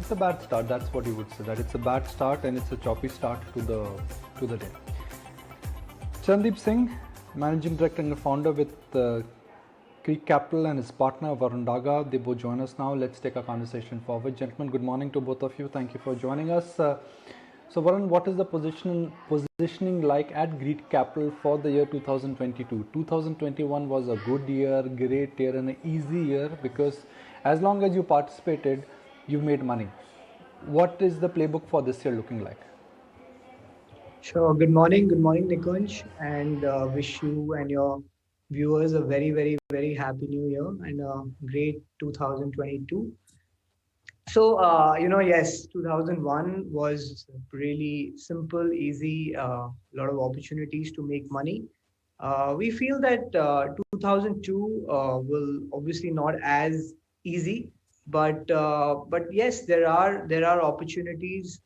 It's a bad start. That's what you would say. That it's a bad start and it's a choppy start to the day. Charandeep Singh, Managing Director and Founder with Girik Capital, and his partner Varun Daga. They both join us now. Let's take a conversation forward. Gentlemen, good morning to both of you. Thank you for joining us. So Varun, what is the positioning like at Girik Capital for the year 2022? 2021 was a good year, great year, and an easy year because as long as you participated, you made money. What is the playbook for this year looking like? Sure. Good morning, Nikunj, and wish you and your viewers a very happy New Year and a great 2022. So, yes, 2001 was really simple, easy, a lot of opportunities to make money. We feel that 2002 will obviously not as easy, but yes, there are opportunities.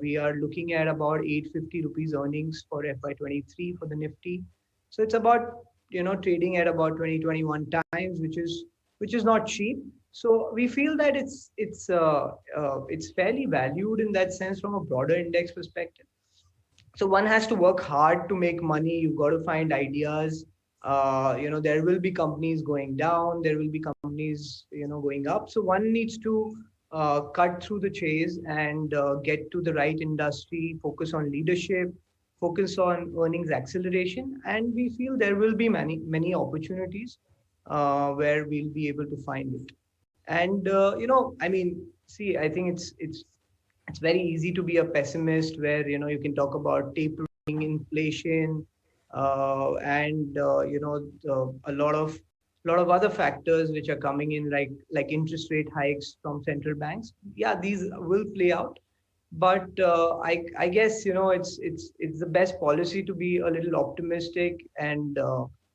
We are looking at about 850 rupees earnings for FY23 for the Nifty. So it's about trading at about 2021 times, which is not cheap. So we feel that it's fairly valued in that sense from a broader index perspective. So one has to work hard to make money. You've got to find ideas. There will be companies going down, there will be companies going up. So one needs to cut through the chase and get to the right industry, focus on leadership, focus on earnings acceleration, and we feel there will be many opportunities where we'll be able to find it. And see, I think it's very easy to be a pessimist where you can talk about tapering inflation and a lot of other factors which are coming in, like interest rate hikes from central banks. Yeah, these will play out, but I guess it's the best policy to be a little optimistic, and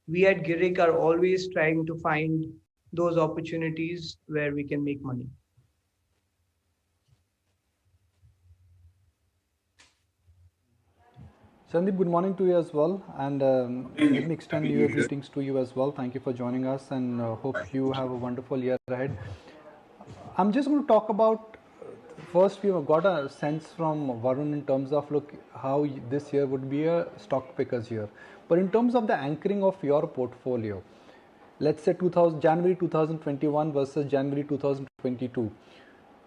we at Girik are always trying to find those opportunities where we can make money. Sandeep, good morning to you as well, and let me extend your greetings to you as well. Thank you for joining us, and hope you have a wonderful year ahead. I'm just going to talk about first. We've got a sense from Varun in terms of how this year would be a stock pickers year, but in terms of the anchoring of your portfolio, let's say January 2021 versus January 2022,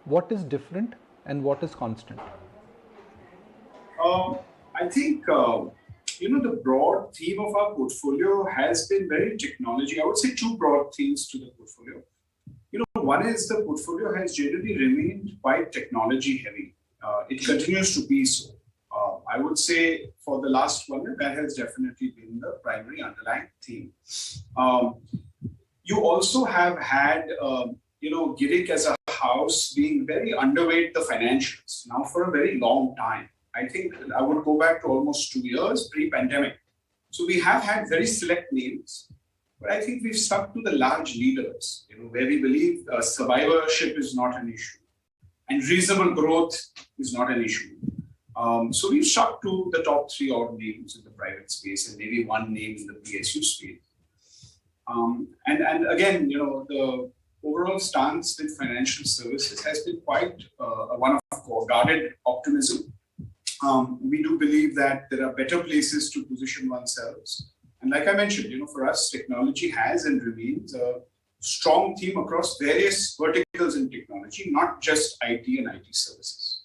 what is different and what is constant? I think, the broad theme of our portfolio has been very technology. I would say two broad themes to the portfolio. One is the portfolio has generally remained quite technology heavy. It continues to be so. I would say for the last 1 year, that has definitely been the primary underlying theme. You also have had, Girik as a house being very underweight the financials now for a very long time. I think I would go back to almost 2 years pre-pandemic. So we have had very select names, but I think we've stuck to the large leaders, where we believe survivorship is not an issue and reasonable growth is not an issue. So we've stuck to the top 3 odd names in the private space and maybe 1 name in the PSU space. And again, the overall stance with financial services has been quite one of guarded optimism. We do believe that there are better places to position oneself. And like I mentioned, for us, technology has and remains a strong theme across various verticals in technology, not just IT and IT services.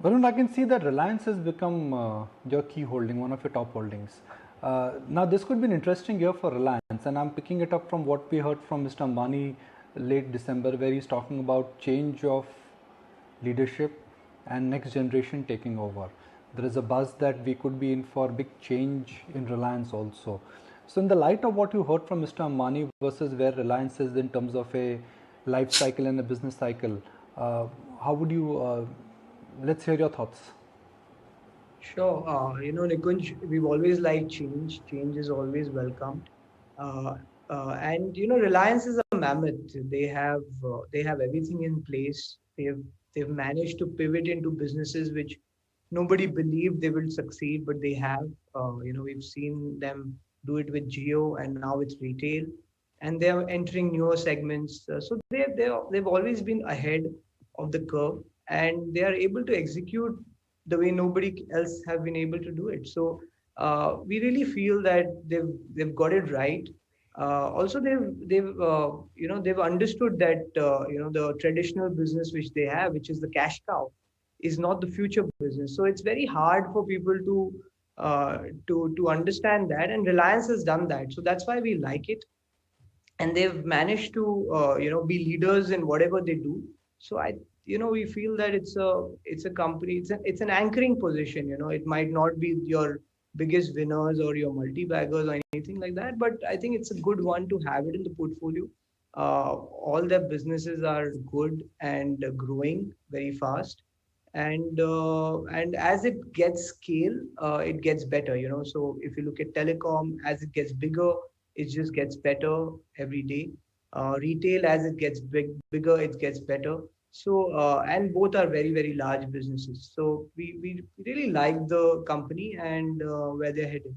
Varun, I can see that Reliance has become your key holding, one of your top holdings. Now, this could be an interesting year for Reliance, and I'm picking it up from what we heard from Mr. Ambani late December, where he's talking about change of leadership and next generation taking over. There is a buzz that we could be in for big change in Reliance also. So in the light of what you heard from Mr. Ambani versus where Reliance is in terms of a life cycle and a business cycle, how would you, let's hear your thoughts. Sure. Nikunj, we've always liked change. Change is always welcomed. And Reliance is a mammoth. They have everything in place. They've managed to pivot into businesses which nobody believed they will succeed, but they have. We've seen them do it with Geo and now with retail. and they are entering newer segments. So they've always been ahead of the curve, and they are able to execute the way nobody else have been able to do it. So we really feel that they've got it right. Also, they've understood that the traditional business which they have, which is the cash cow, is not the future business. So it's very hard for people to understand that, and Reliance has done that. So that's why we like it, and they've managed to be leaders in whatever they do. So we feel that it's a company, it's an anchoring position. It might not be your biggest winners or your multi baggers or anything like that, but I think it's a good one to have it in the portfolio. All their businesses are good and growing very fast, and as it gets scale, it gets better. So if you look at telecom, as it gets bigger, it just gets better every day. Retail, as it gets bigger, it gets better. So and both are very, very large businesses. So we really like the company and where they're headed.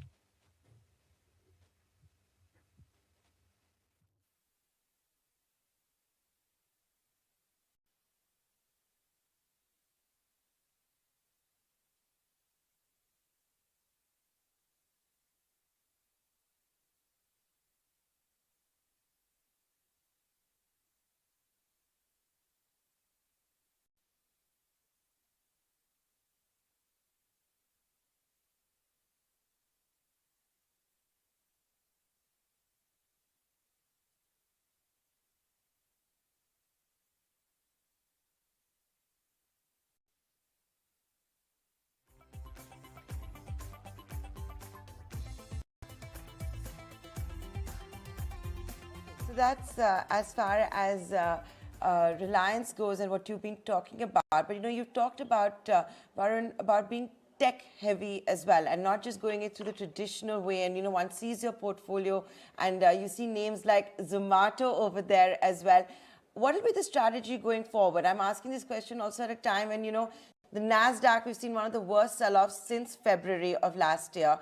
So that's as far as Reliance goes and what you've been talking about. But you've talked about, Varun, about being tech heavy as well, and not just going it through the traditional way. And one sees your portfolio and you see names like Zomato over there as well. What will be the strategy going forward? I'm asking this question also at a time when, the NASDAQ, we've seen one of the worst sell-offs since February of last year.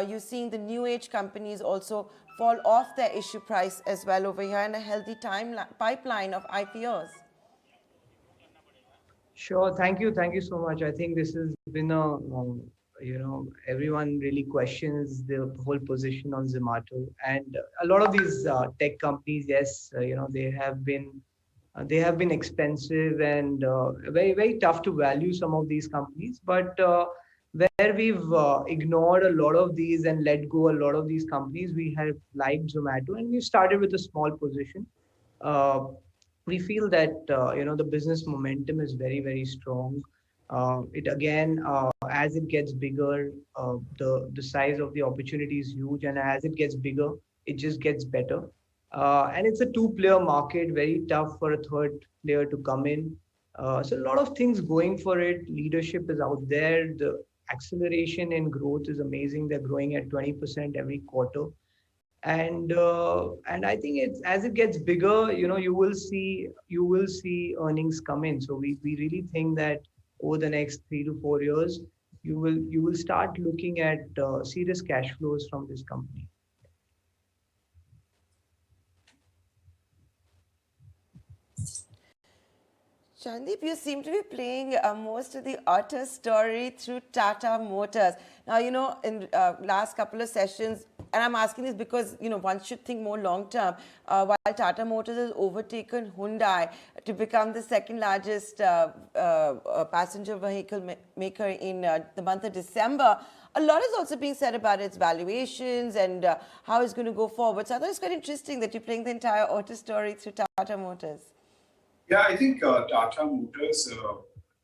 You're seeing the new age companies also fall off their issue price as well over here, and a healthy pipeline of IPOs. Sure. Thank you so much. I think this has been everyone really questions the whole position on Zomato, and a lot of these tech companies, yes, they have been expensive and very, very tough to value some of these companies. But where we've ignored a lot of these and let go a lot of these companies, we have liked Zomato, and we started with a small position. Uh, we feel that the business momentum is very, very strong. It again, as it gets bigger, the size of the opportunity is huge, and as it gets bigger, it just gets better. And it's a two-player market, very tough for a third player to come in. So a lot of things going for it. Leadership is out there. The acceleration in growth is amazing. They're growing at 20% every quarter, and I think it's as it gets bigger, you will see earnings come in. So we really think that over the next 3 to 4 years, you will start looking at serious cash flows from this company. Charandeep, you seem to be playing most of the auto story through Tata Motors. Now, in last couple of sessions, and I'm asking this because, one should think more long term, while Tata Motors has overtaken Hyundai to become the second largest passenger vehicle maker in the month of December, a lot is also being said about its valuations and how it's going to go forward. So I thought it's quite interesting that you're playing the entire auto story through Tata Motors. Yeah, I think Tata Motors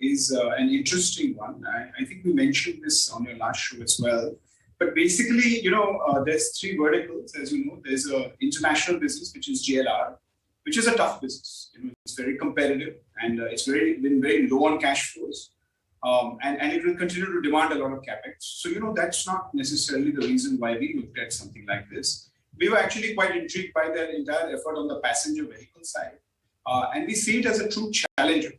is an interesting one. I think we mentioned this on your last show as well. But basically, there's three verticals, as you know. There's a international business, which is JLR, which is a tough business. It's very competitive, and it's been very low on cash flows. And it will continue to demand a lot of capex. So, that's not necessarily the reason why we looked at something like this. We were actually quite intrigued by their entire effort on the passenger vehicle side. And we see it as a true challenger.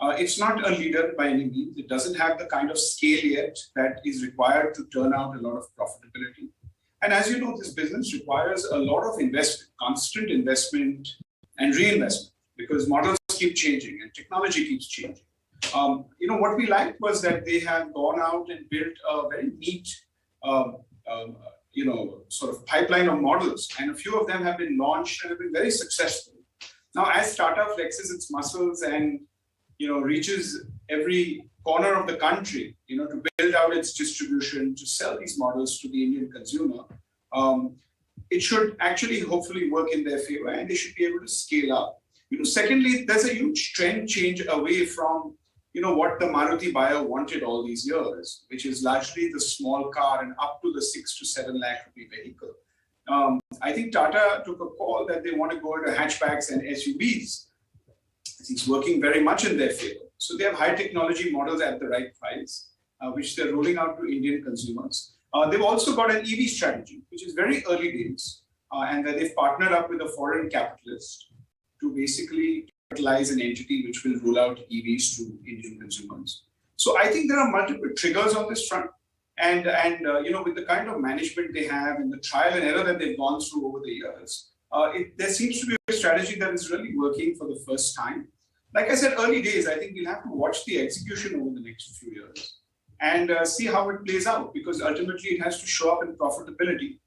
It's not a leader by any means. It doesn't have the kind of scale yet that is required to turn out a lot of profitability. And as you know, this business requires a lot of investment, constant investment and reinvestment, because models keep changing and technology keeps changing. What we liked was that they have gone out and built a very neat, sort of pipeline of models, and a few of them have been launched and have been very successful. Now, as Tata flexes its muscles and reaches every corner of the country, to build out its distribution, to sell these models to the Indian consumer, it should actually hopefully work in their favor, and they should be able to scale up. Secondly, there's a huge trend change away from what the Maruti buyer wanted all these years, which is largely the small car and up to the 6 to 7 lakh rupee vehicle. I think Tata took a call that they want to go into hatchbacks and SUVs. It's working very much in their favor. So they have high technology models at the right price, which they're rolling out to Indian consumers. They've also got an EV strategy, which is very early days, and that they've partnered up with a foreign capitalist to basically capitalize an entity which will roll out EVs to Indian consumers. So I think there are multiple triggers on this front. And with the kind of management they have and the trial and error that they've gone through over the years, there seems to be a strategy that is really working for the first time. Like I said, early days, I think we'll have to watch the execution over the next few years and see how it plays out, because ultimately it has to show up in profitability.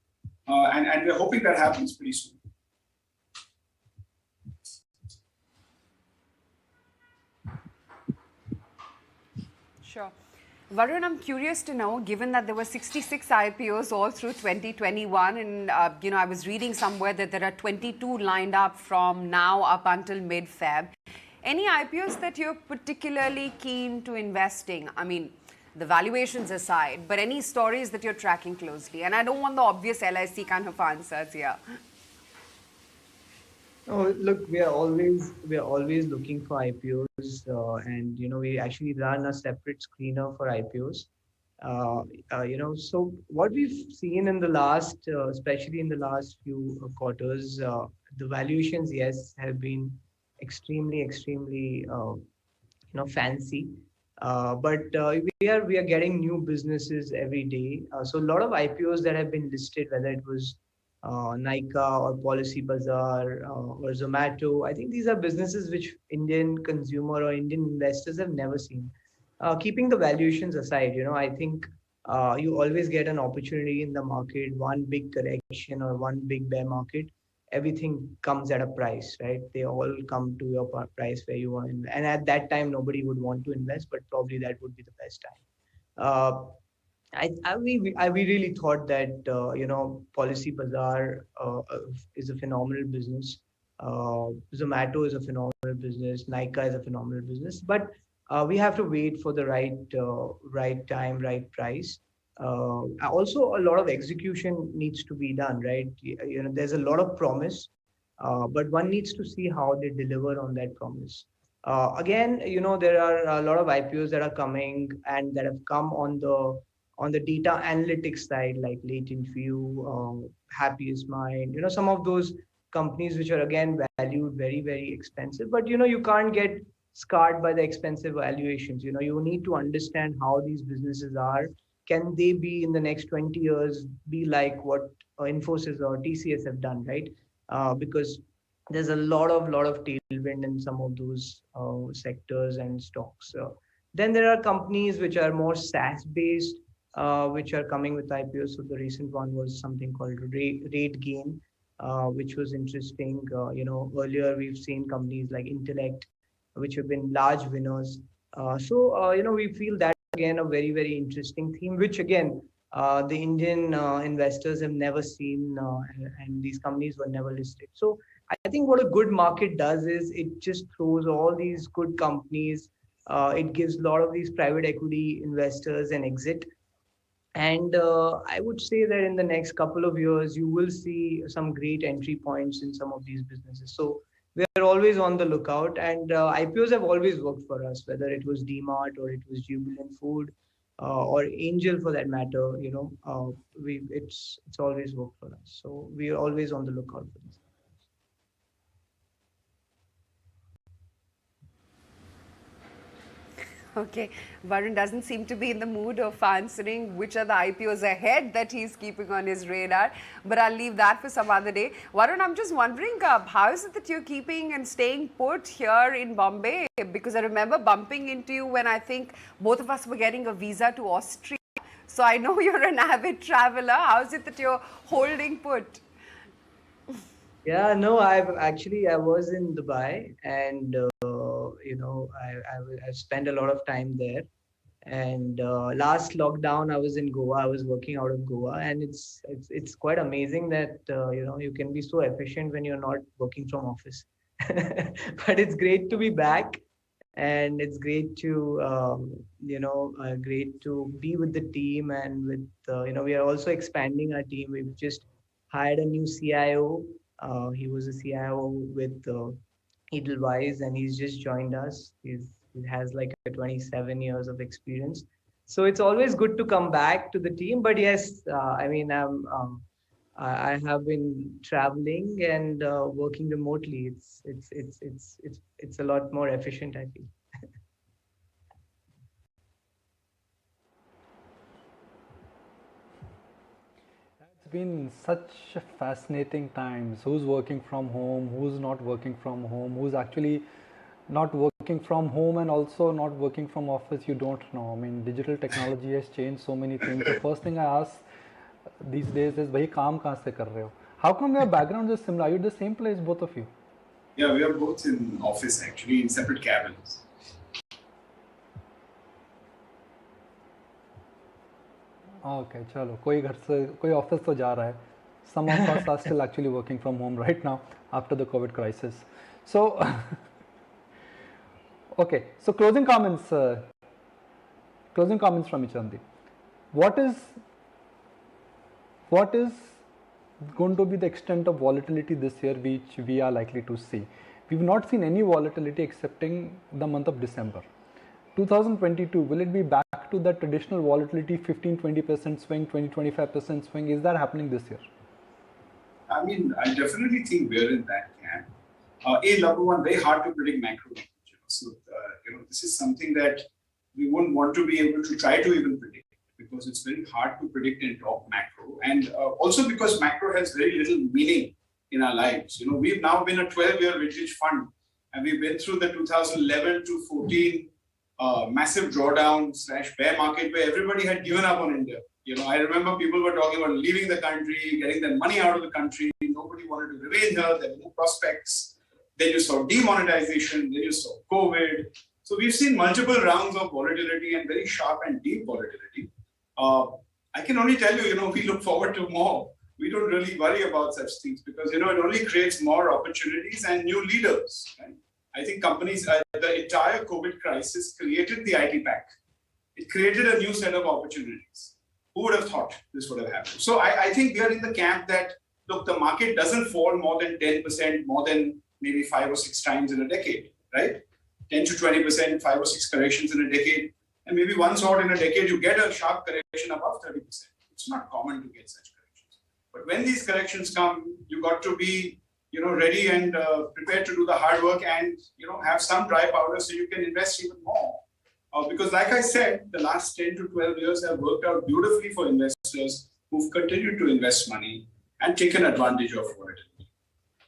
And we're hoping that happens pretty soon. Sure. Varun, I'm curious to know, given that there were 66 IPOs all through 2021, and I was reading somewhere that there are 22 lined up from now up until mid-Feb. Any IPOs that you're particularly keen to investing? I mean, the valuations aside, but any stories that you're tracking closely? And I don't want the obvious LIC kind of answers here. Oh, look, we are always looking for IPOs, and we actually run a separate screener for IPOs. So what we've seen in the last, especially in the last few quarters, the valuations, yes, have been extremely, fancy. But we are getting new businesses every day. So a lot of IPOs that have been listed, whether it was Nykaa or Policy Bazaar or Zomato. I think these are businesses which Indian consumer or Indian investors have never seen. Keeping the valuations aside, I think you always get an opportunity in the market, one big correction or one big bear market. Everything comes at a price, right? They all come to your price where you want to, and at that time, nobody would want to invest, but probably that would be the best time. We really thought that Policy Bazaar is a phenomenal business. Zomato is a phenomenal business. Nykaa is a phenomenal business. But we have to wait for the right time, right price. Also, a lot of execution needs to be done, right? There's a lot of promise, but one needs to see how they deliver on that promise. Again, there are a lot of IPOs that are coming and that have come on the data analytics side, like Latent View, Happiest Mind, some of those companies which are again valued very, very expensive, but you can't get scarred by the expensive valuations. You need to understand how these businesses are. Can they be in the next 20 years be like what Infosys or TCS have done, right? Because there's a lot of tailwind in some of those sectors and stocks. Then there are companies which are more SaaS based, which are coming with IPOs. So the recent one was something called RateGain, which was interesting. Earlier we've seen companies like Intellect, which have been large winners. We feel that again a very, very interesting theme, which again the Indian investors have never seen, and these companies were never listed. So I think what a good market does is it just throws all these good companies. It gives a lot of these private equity investors an exit. And I would say that in the next couple of years, you will see some great entry points in some of these businesses. So we are always on the lookout, and IPOs have always worked for us, whether it was DMart or it was Jubilant Food or Angel for that matter. It's always worked for us. So we are always on the lookout for this. Okay, Varun doesn't seem to be in the mood of answering which are the IPOs ahead that he's keeping on his radar, but I'll leave that for some other day. Varun, I'm just wondering, how is it that you're keeping and staying put here in Bombay? Because I remember bumping into you when I think both of us were getting a visa to Austria. So I know you're an avid traveler. How is it that you're holding put? Yeah, no, I was in Dubai, and I've spent a lot of time there. And last lockdown, I was in Goa. I was working out of Goa, and it's quite amazing that you can be so efficient when you're not working from office. But it's great to be back, and it's great to great to be with the team, and with we are also expanding our team. We've just hired a new CIO. He was a CIO with Edelweiss, and he's just joined us. He has like a 27 years of experience. So it's always good to come back to the team. But yes, I have been traveling and working remotely. It's a lot more efficient, I feel. It's been such a fascinating times. Who's working from home? Who's not working from home? Who's actually not working from home and also not working from office? You don't know. I mean, digital technology has changed so many things. The first thing I ask these days is, "भाई काम कहाँ से कर रहे हो?" How come your background is similar? Are you the same place, both of you? Yeah, we are both in office actually, in separate cabins. Okay, चलो कोई घर से कोई ऑफिस तो जा रहा है. Some of us are still actually working from home right now after the COVID crisis. So, okay. So closing comments from Charandeep. What is going to be the extent of volatility this year which we are likely to see? We've not seen any volatility excepting the month of December. 2022, will it be back to the traditional volatility, 15-20% swing, 20-25% swing? Is that happening this year? I mean, I definitely think we're in that camp. Number one, very hard to predict macro. So, this is something that we wouldn't want to be able to try to even predict, because it's very hard to predict and talk macro. And also because macro has very little meaning in our lives. We've now been a 12-year vintage fund, and we've been through the 2011 to 14 massive drawdown / bear market where everybody had given up on India. I remember people were talking about leaving the country, getting their money out of the country. Nobody wanted to remain here. There were no prospects. Then you saw demonetization. Then you saw COVID. So we've seen multiple rounds of volatility and very sharp and deep volatility. I can only tell you, we look forward to more. We don't really worry about such things because, it only creates more opportunities and new leaders. Right? I think companies, the entire COVID crisis created the IT pack. It created a new set of opportunities. Who would have thought this would have happened? So I think we are in the camp that, look, the market doesn't fall more than 10%, more than maybe 5 or 6 times in a decade, right? 10 to 20%, 5 or 6 corrections in a decade. And maybe once out in a decade, you get a sharp correction above 30%. It's not common to get such corrections. But when these corrections come, you got to be ready and prepared to do the hard work and, have some dry powder so you can invest even more. Because like I said, the last 10 to 12 years have worked out beautifully for investors who've continued to invest money and taken advantage of volatility.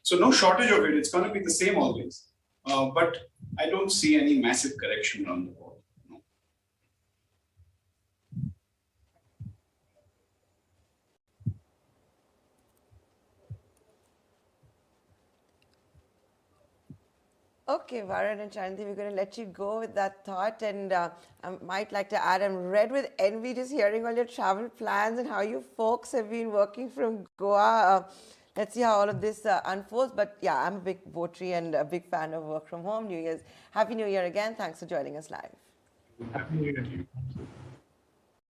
So no shortage of it. It's going to be the same always. But I don't see any massive correction on the board. Okay, Varun and Charandeep, we're going to let you go with that thought. And I might like to add, I'm red with envy just hearing all your travel plans and how you folks have been working from Goa. Let's see how all of this unfolds. But yeah, I'm a big votary and a big fan of work from home. Happy New Year again. Thanks for joining us live. Happy New Year to you.